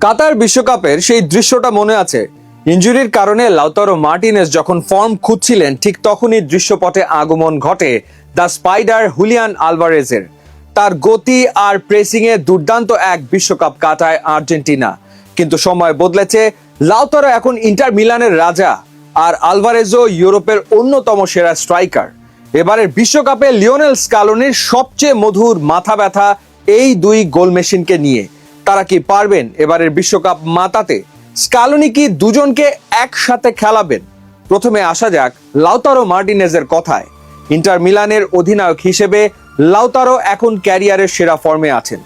কাতার বিশ্বকাপের সেই দৃশ্যটা মনে আছে। ইনজুরির কারণে লাউতারো মার্টিনেজ যখন ফর্ম খুঁজছিলেন, ঠিক তখনই দৃশ্যপটে আগমন ঘটে দ্য স্পাইডার হুলিয়ান আলভারেজের। তার গতি আর প্রেসিং এ দুর্দান্ত এক বিশ্বকাপ কাটায় আর্জেন্টিনা। কিন্তু সময় বদলেছে, লাউতারো এখন ইন্টার মিলানের রাজা, আর আলভারেজও ইউরোপের অন্যতম সেরা স্ট্রাইকার। এবারের বিশ্বকাপে লিওনেল স্কালোনির সবচেয়ে মধুর মাথা ব্যথা এই দুই গোল মেশিনকে নিয়ে। তারা কি পারবেন এবারের বিশ্বকাপ মাতাতে? স্কালোনি কি দুজনকে একসাথে খেলাবেন? প্রথমে আসা যাক লাউতারো মার্টিনেজের কথায়। ইন্টার মিলানের অধিনায়ক হিসেবে লাউতারো এখন ক্যারিয়ারের সেরা ফর্মে আছেন।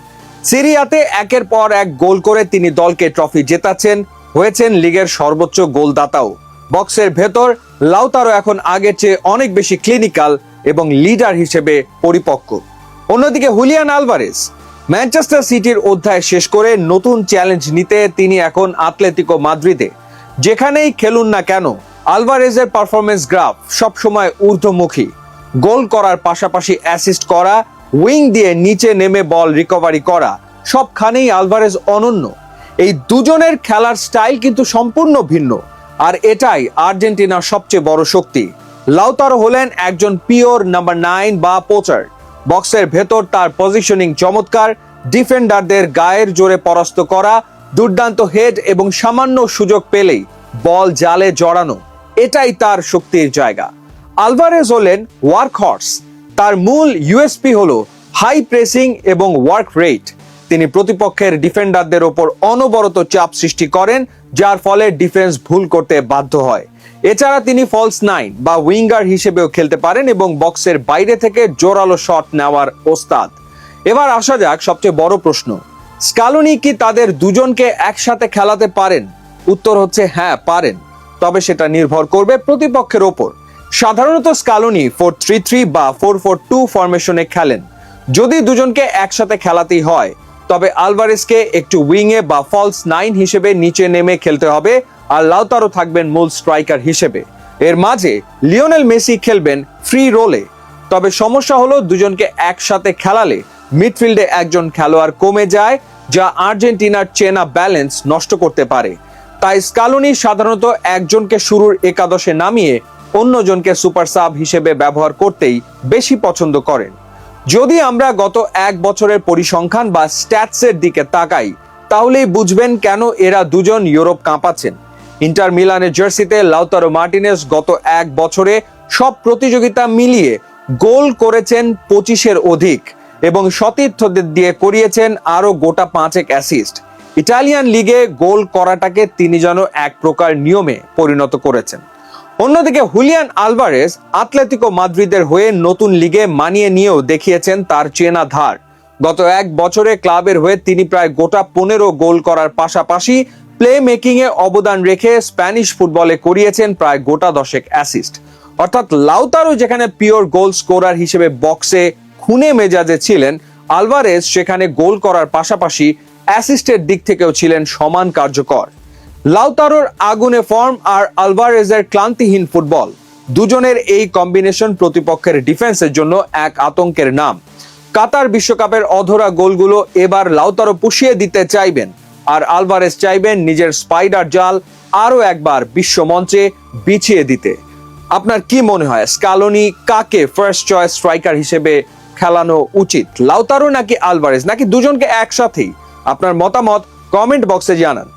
সিরিয়াতে একের পর এক গোল করে তিনি দলকে ট্রফি জেতাচ্ছেন, হয়েছেন লিগের সর্বোচ্চ গোলদাতাও। বক্সের ভেতর লাউতারো এখন আগের চেয়ে অনেক বেশি ক্লিনিক্যাল এবং লিডার হিসেবে পরিপক্ক। অন্যদিকে হুলিয়ান আলভারেজ ম্যানচেস্টার সিটির অধ্যায় শেষ করে নতুন চ্যালেঞ্জ নিতে তিনি এখন আতলেতিকো মাদ্রিদে। যেখানেই খেলুন না কেন, আলভারেজের পারফরমেন্স গ্রাফ সবসময় ঊর্ধ্বমুখী। গোল করার পাশাপাশি অ্যাসিস্ট করা, উইং দিয়ে নিচে নেমে বল রিকভারি করা, সবখানেই আলভারেজ অনন্য। এই দুজনের খেলার স্টাইল কিন্তু সম্পূর্ণ ভিন্ন, আর এটাই আর্জেন্টিনার সবচেয়ে বড় শক্তি। লাউতারো হলেন একজন পিওর নাম্বার 9 বা পোচার। বক্সের ভেতর তার পজিশনিং চমৎকার, ডিফেন্ডারদের গায়ের জোরে পরাস্ত করা, দুর্দান্ত হেড এবং সামান্য সুযোগ পেলেই বল জালে জড়ানো, এটাই তার শক্তির জায়গা। আলভারেজ হলেন ওয়ার্ক হর্স। তার মূল ইউএসপি হলো হাই প্রেসিং এবং ওয়ার্ক রেট। তিনি প্রতিপক্ষের ডিফেন্ডারদের ওপর অনবরত চাপ সৃষ্টি করেন, যার ফলে ডিফেন্স ভুল করতে বাধ্য হয়। এছাড়া তিনি ফলস 9 বা উইঙ্গার হিসেবেও খেলতে পারেন এবং বক্সের বাইরে থেকে জোরালো শট নেওয়ার ওস্তাদ। এবার আসা যাক সবচেয়ে বড় প্রশ্ন, স্কালোনি কি তাদের দুজনকে একসাথে খেলাতে পারেন? উত্তর হচ্ছে হ্যাঁ, পারেন, তবে সেটা নির্ভর করবে প্রতিপক্ষের ওপর। সাধারণত স্কালোনি 4-3-3 বা 4-4-2 ফরমেশনে খেলেন। যদি দুজনকে একসাথে খেলাতেই হয়, তবে আলভারেজকে একটু উইংয়ে বা ফলস 9 হিসেবে নিচে নেমে খেলতে হবে, আর লাউতারো থাকবেন মূল স্ট্রাইকার হিসেবে। এর মাঝে লিওনেল মেসি খেলবেন ফ্রি রোলে। তবে সমস্যা হলো, দুজনকে একসাথে খেলালে মিডফিল্ডে একজন খেলোয়াড় কমে যায়, যা আর্জেন্টিনার চেনা ব্যালেন্স নষ্ট করতে পারে। তাই স্কালোনি সাধারণত একজনকে শুরুর একাদশে নামিয়ে অন্যজনকে সুপার সাব হিসেবে ব্যবহার করতেই বেশি পছন্দ করেন। যদি আমরা গত এক বছরের পরিসংখ্যান বা স্ট্যাটসের দিকে তাকাই, তাহলেই বুঝবেন কেন এরা দুজন ইউরোপ কাঁপাচ্ছেন। ইন্টার মিলানের জার্সিতে লাউতারো মার্টিনেজ গত এক বছরে সব প্রতিযোগিতা মিলিয়ে গোল করেছেন 25-এর অধিক এবং সতীর্থদের দিয়ে করিয়েছেন আরো গোটা 5 অ্যাসিস্ট। ইটালিয়ান লিগে গোল করাটাকে তিনি যেন এক প্রকার নিয়মে পরিণত করেছেন। অন্যদিকে হুলিয়ান আলভারেজ আতলেতিকো মাদ্রিদের হয়ে নতুন লিগে মানিয়ে নিয়েও দেখিয়েছেন তার চেনা ধার। গত এক বছরে ক্লাবের হয়ে তিনি প্রায় গোটা 15 গোল করার পাশাপাশি প্লে মেকিং এ অবদান রেখে স্প্যানিশ ফুটবলে করিয়েছেন প্রায় গোটা 10 অ্যাসিস্ট। অর্থাৎ লাউতারো যেখানে পিওর গোল স্কোরার হিসেবে বক্সে খুনে মেজাজে ছিলেন, আলভারেজ সেখানে গোল করার পাশাপাশি অ্যাসিস্টের দিক থেকেও ছিলেন সমান কার্যকর। লাউতারোর আগুনে ফর্ম আর আলভারেজের ক্লান্তিহীন ফুটবল, দুজনের এই কম্বিনেশন প্রতিপক্ষের ডিফেন্সের জন্য এক আতঙ্কের নাম। কাতার বিশ্বকাপের অধরা গোলগুলো এবার লাউতারো পুষিয়ে দিতে চাইবেন, আর আলভারেজ চাইবেন নিজের স্পাইডার জাল আরো একবার বিশ্ব মঞ্চে বিছিয়ে দিতে। আপনার কি মনে হয়, স্কালোনি কাকে ফার্স্ট চয়েস স্ট্রাইকার হিসেবে খেলানো উচিত? লাউতারো নাকি আলভারেজ, নাকি দুজনকে একসাথেই? আপনার মতামত কমেন্ট বক্সে জানান।